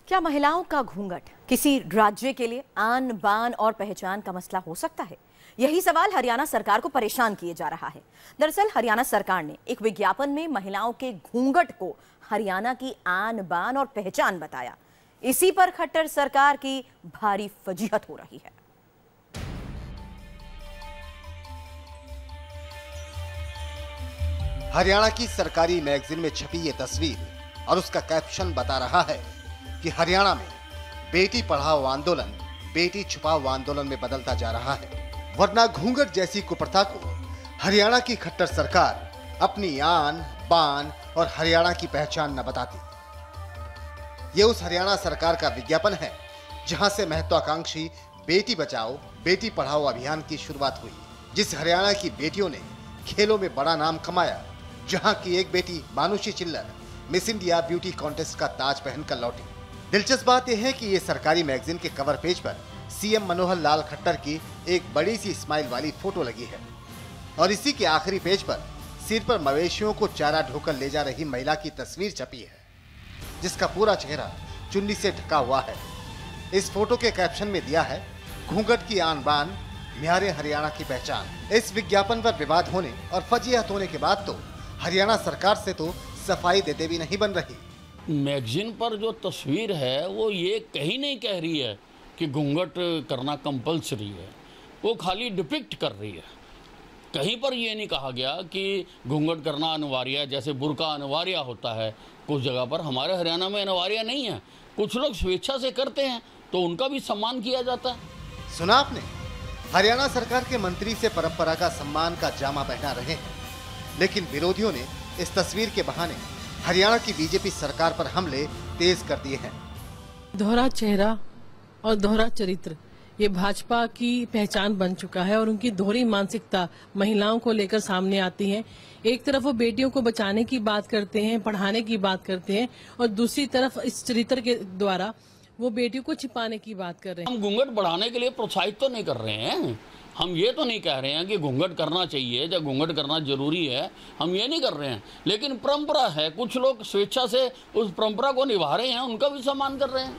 क्या महिलाओं का घूंघट किसी राज्य के लिए आन बान और पहचान का मसला हो सकता है? यही सवाल हरियाणा सरकार को परेशान किए जा रहा है। दरअसल हरियाणा सरकार ने एक विज्ञापन में महिलाओं के घूंघट को हरियाणा की आन बान और पहचान बताया। इसी पर खट्टर सरकार की भारी फजीहत हो रही है। हरियाणा की सरकारी मैगजीन में छपी ये तस्वीर और उसका कैप्शन बता रहा है कि हरियाणा में बेटी पढ़ाओ आंदोलन बेटी छुपाओ आंदोलन में बदलता जा रहा है। वरना घूंघट जैसी कुप्रथा को हरियाणा की खट्टर सरकार अपनी आन बान और हरियाणा की पहचान न बताती। ये उस हरियाणा सरकार का विज्ञापन है जहां से महत्वाकांक्षी बेटी बचाओ बेटी पढ़ाओ अभियान की शुरुआत हुई। जिस हरियाणा की बेटियों ने खेलों में बड़ा नाम कमाया, जहां की एक बेटी मानुषी चिल्लर मिस इंडिया ब्यूटी कॉन्टेस्ट का ताज पहनकर लौटी। दिलचस्प बात यह है कि ये सरकारी मैगजीन के कवर पेज पर सीएम मनोहर लाल खट्टर की एक बड़ी सी स्माइल वाली फोटो लगी है और इसी के आखिरी पेज पर सिर पर मवेशियों को चारा ढोकर ले जा रही महिला की तस्वीर छपी है, जिसका पूरा चेहरा चुन्नी से ढका हुआ है। इस फोटो के कैप्शन में दिया है, घूंघट की आन बान म्यारे हरियाणा की पहचान। इस विज्ञापन पर विवाद होने और फजीहत होने के बाद तो हरियाणा सरकार से तो सफाई देते भी नहीं बन रही। मैगजीन पर जो तस्वीर है वो ये कहीं नहीं कह रही है कि घूंघट करना कंपलसरी है, वो खाली डिपिक्ट कर रही है। कहीं पर ये नहीं कहा गया कि घूंघट करना अनिवार्य है, जैसे बुर्का अनिवार्य होता है। कुछ जगह पर हमारे हरियाणा में अनिवार्य नहीं है, कुछ लोग स्वेच्छा से करते हैं तो उनका भी सम्मान किया जाता है। सुना आपने, हरियाणा सरकार के मंत्री से परंपरा का सम्मान का जामा पहना रहे हैं, लेकिन विरोधियों ने इस तस्वीर के बहाने हरियाणा की बीजेपी सरकार पर हमले तेज कर दिए हैं। दोहरा चेहरा और दोहरा चरित्र ये भाजपा की पहचान बन चुका है और उनकी दोहरी मानसिकता महिलाओं को लेकर सामने आती है। एक तरफ वो बेटियों को बचाने की बात करते हैं, पढ़ाने की बात करते हैं, और दूसरी तरफ इस चरित्र के द्वारा वो बेटियों को छिपाने की बात कर रहे हैं। हम घूंघट बढ़ाने के लिए प्रोत्साहित तो नहीं कर रहे हैं, हम ये तो नहीं कह रहे हैं कि घूंघट करना चाहिए या घूंघट करना जरूरी है, हम ये नहीं कर रहे हैं। लेकिन परंपरा है, कुछ लोग स्वेच्छा से उस परंपरा को निभा रहे हैं, उनका भी सम्मान कर रहे हैं।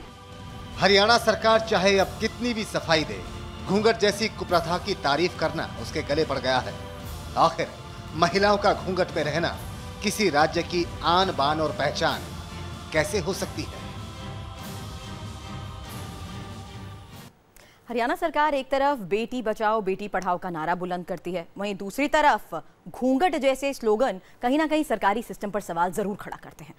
हरियाणा सरकार चाहे अब कितनी भी सफाई दे, घूंघट जैसी कुप्रथा की तारीफ करना उसके गले पड़ गया है। आखिर महिलाओं का घूंघट में रहना किसी राज्य की आन बान और पहचान कैसे हो सकती है? हरियाणा सरकार एक तरफ बेटी बचाओ बेटी पढ़ाओ का नारा बुलंद करती है, वहीं दूसरी तरफ घूंघट जैसे स्लोगन कहीं ना कहीं सरकारी सिस्टम पर सवाल जरूर खड़ा करते हैं।